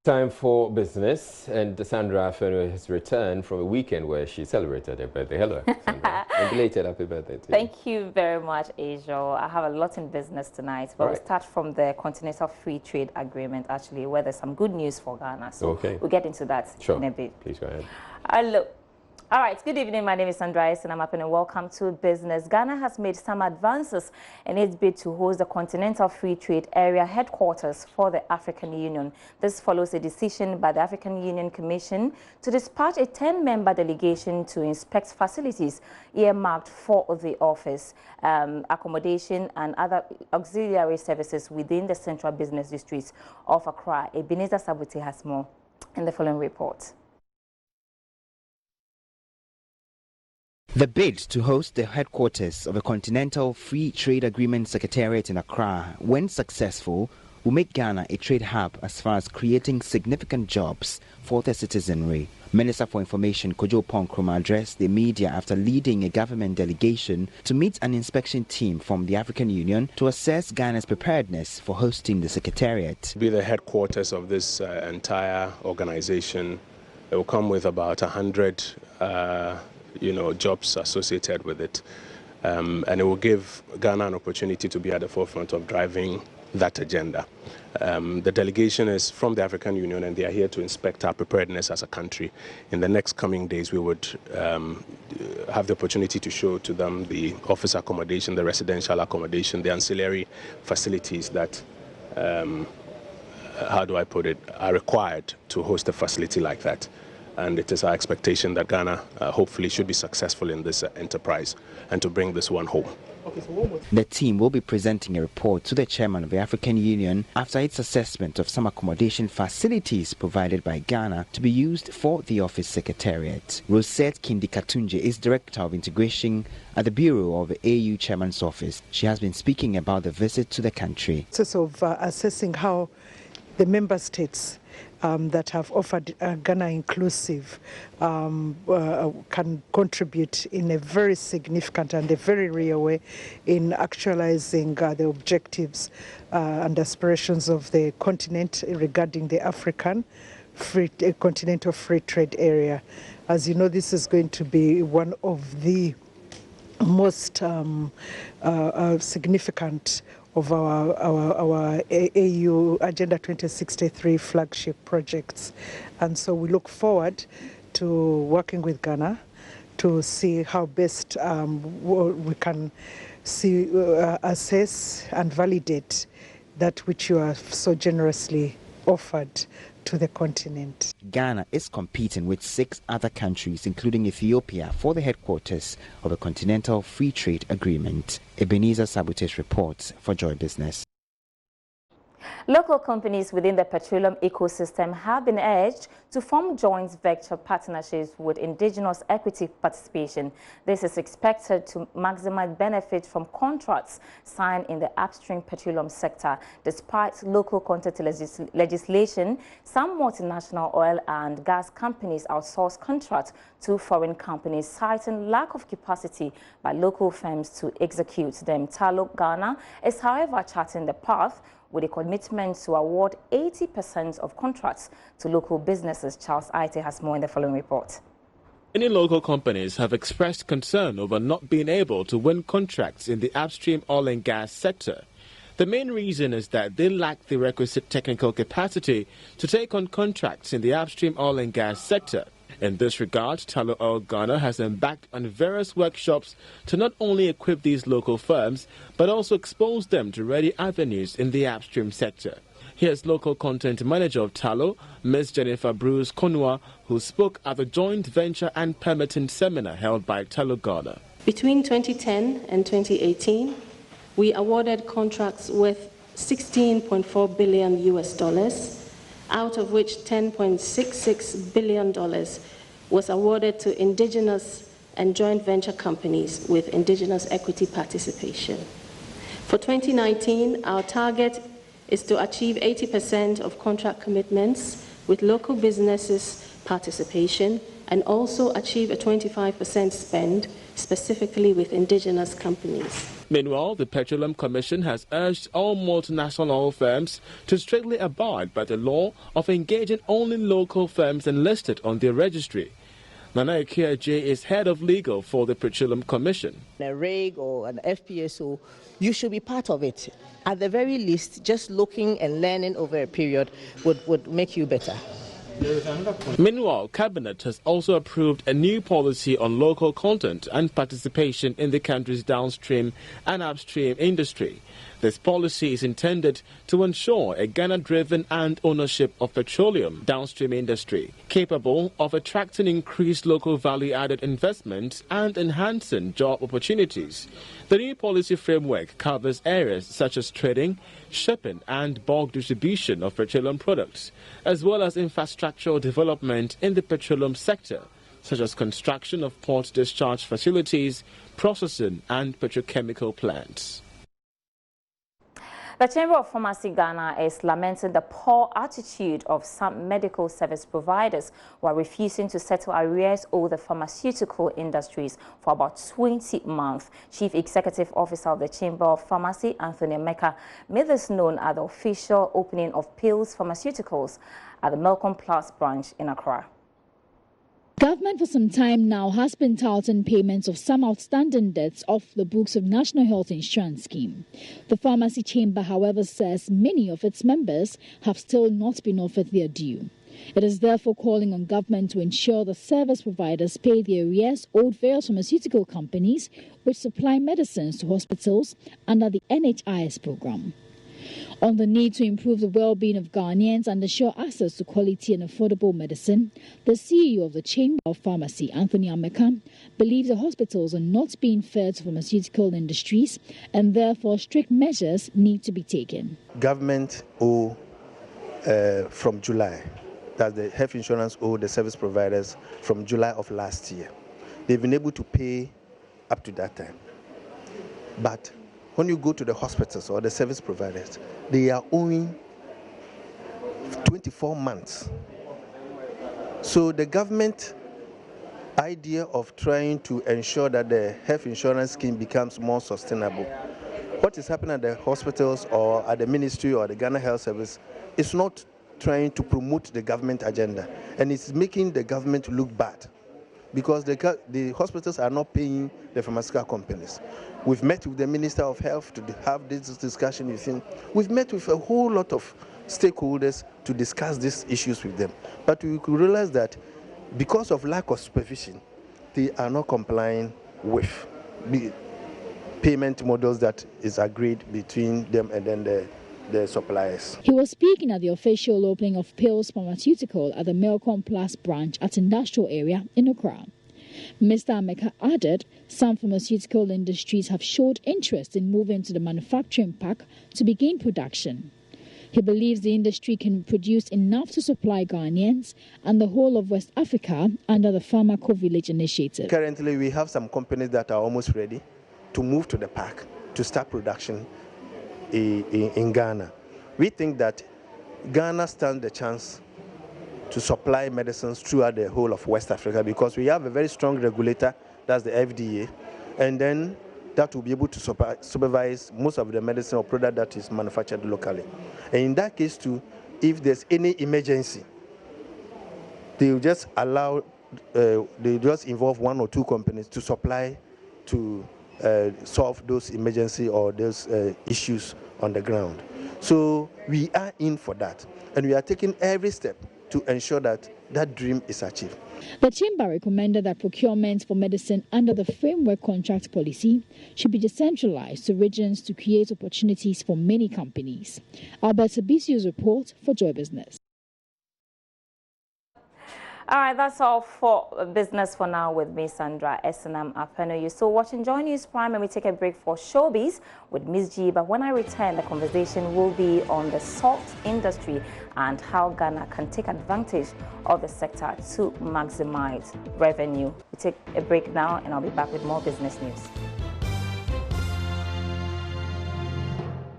Time for business, and Sandra Afeno has returned from a weekend where she celebrated her birthday. Hello, Sandra. And belated happy birthday to you. Thank you very much, Ajo. I have a lot in business tonight, but we'll start from the Continental Free Trade Agreement, actually, where there's some good news for Ghana. So we'll get into that in a bit. Please go ahead. Hello. All right, good evening. My name is Sandra and I'm happy and welcome to business. Ghana has made some advances in its bid to host the Continental Free Trade Area headquarters for the African Union. This follows a decision by the African Union Commission to dispatch a 10-member delegation to inspect facilities earmarked for the office, accommodation and other auxiliary services within the central business districts of Accra. Ebenezer Sabute has more in the following report. The bid to host the headquarters of a Continental Free Trade Agreement Secretariat in Accra, when successful, will make Ghana a trade hub as far as creating significant jobs for the citizenry. Minister for Information Kojo Ponkroma addressed the media after leading a government delegation to meet an inspection team from the African Union to assess Ghana's preparedness for hosting the Secretariat. Be the headquarters of this entire organization. It will come with about 100 jobs associated with it. And it will give Ghana an opportunity to be at the forefront of driving that agenda. The delegation is from the African Union and they are here to inspect our preparedness as a country. In the next coming days, we would have the opportunity to show to them the office accommodation, the residential accommodation, the ancillary facilities that, are required to host a facility like that. And it is our expectation that Ghana hopefully should be successful in this enterprise and to bring this one home. The team will be presenting a report to the chairman of the African Union after its assessment of some accommodation facilities provided by Ghana to be used for the office secretariat. Rosette Kindi-Katunje is Director of Integration at the Bureau of the AU Chairman's Office. She has been speaking about the visit to the country. Of assessing how the member states that have offered Ghana Inclusive can contribute in a very significant and a very real way in actualizing the objectives and aspirations of the continent regarding the African Continental Free Trade Area. As you know, this is going to be one of the most significant of our AU Agenda 2063 flagship projects. And so we look forward to working with Ghana to see how best we can assess and validate that which you have so generously offered to the continent. Ghana is competing with 6 other countries, including Ethiopia, for the headquarters of a Continental Free Trade Agreement. Ebenezer Sabute's reports for Joy Business. Local companies within the petroleum ecosystem have been urged to form joint venture partnerships with indigenous equity participation. This is expected to maximize benefit from contracts signed in the upstream petroleum sector. Despite local content legislation, some multinational oil and gas companies outsource contracts to foreign companies, citing lack of capacity by local firms to execute them. Tullow Ghana is, however, charting the path with a commitment to award 80% of contracts to local businesses. Charles Aite has more in the following report. Many local companies have expressed concern over not being able to win contracts in the upstream oil and gas sector. The main reason is that they lack the requisite technical capacity to take on contracts in the upstream oil and gas sector. In this regard, Tullow Oil Ghana has embarked on various workshops to not only equip these local firms, but also expose them to ready avenues in the upstream sector. Here's local content manager of Tullow, Ms. Jennifer Bruce Konwa, who spoke at the joint venture and permitting seminar held by Tullow Ghana. Between 2010 and 2018, we awarded contracts worth $16.4 billion, out of which $10.66 billion was awarded to indigenous and joint venture companies with indigenous equity participation. For 2019, our target is to achieve 80% of contract commitments with local businesses participation and also achieve a 25% spend specifically with indigenous companies. Meanwhile, the Petroleum Commission has urged all multinational oil firms to strictly abide by the law of engaging only local firms enlisted on their registry. Nana Ekiaje is head of legal for the Petroleum Commission. A REG or an FPSO, you should be part of it. At the very least, just looking and learning over a period would make you better. Meanwhile, Cabinet has also approved a new policy on local content and participation in the country's downstream and upstream industry. This policy is intended to ensure a Ghana-driven and ownership of petroleum downstream industry, capable of attracting increased local value-added investment and enhancing job opportunities. The new policy framework covers areas such as trading, shipping and bulk distribution of petroleum products, as well as infrastructural development in the petroleum sector, such as construction of port discharge facilities, processing and petrochemical plants. The Chamber of Pharmacy Ghana is lamenting the poor attitude of some medical service providers who are refusing to settle arrears owed the pharmaceutical industries for about 20 months. Chief Executive Officer of the Chamber of Pharmacy, Anthony Ameka, made this known at the official opening of Pills Pharmaceuticals at the Malcolm Plus branch in Accra. Government for some time now has been touting payments of some outstanding debts off the books of National Health Insurance Scheme. The Pharmacy Chamber, however, says many of its members have still not been offered their due. It is therefore calling on government to ensure the service providers pay the arrears owed various pharmaceutical companies which supply medicines to hospitals under the NHIS program. On the need to improve the well-being of Ghanaians and ensure access to quality and affordable medicine, the CEO of the Chamber of Pharmacy, Anthony Ameka, believes the hospitals are not being fair to pharmaceutical industries and therefore strict measures need to be taken. Government owe from July, that the health insurance owed the service providers from July of last year. They've been able to pay up to that time. But when you go to the hospitals or the service providers, they are owing 24 months. So the government idea of trying to ensure that the health insurance scheme becomes more sustainable, what is happening at the hospitals or at the ministry or the Ghana Health Service is not trying to promote the government agenda, and it's making the government look bad, because the hospitals are not paying the pharmaceutical companies. We've met with the Minister of Health to have this discussion with him. We've met with a whole lot of stakeholders to discuss these issues with them. But we could realize that because of lack of supervision, they are not complying with the payment models that is agreed between them and then the suppliers. He was speaking at the official opening of Pills Pharmaceutical at the Malcolm Plus branch at Industrial Area in Accra. Mr. Ameka added some pharmaceutical industries have showed interest in moving to the manufacturing park to begin production. He believes the industry can produce enough to supply Ghanaians and the whole of West Africa under the Pharmaco Village initiative. Currently, we have some companies that are almost ready to move to the park to start production in Ghana. We think that Ghana stands the chance to supply medicines throughout the whole of West Africa, because we have a very strong regulator, that's the FDA, and then that will be able to supervise most of the medicine or product that is manufactured locally. And in that case too, if there's any emergency, they will just allow, they just involve one or two companies to supply to solve those emergency or those issues on the ground. So we are in for that, and we are taking every step to ensure that that dream is achieved. The Chamber recommended that procurement for medicine under the framework contract policy should be decentralized to regions to create opportunities for many companies. Albert Abisio's report for Joy Business. All right, that's all for business for now with me, Sandra Esenam Apeno. You're still watching Joy News Prime, and we take a break for showbiz with Ms. G. But when I return, the conversation will be on the salt industry and how Ghana can take advantage of the sector to maximize revenue. We take a break now, and I'll be back with more business news.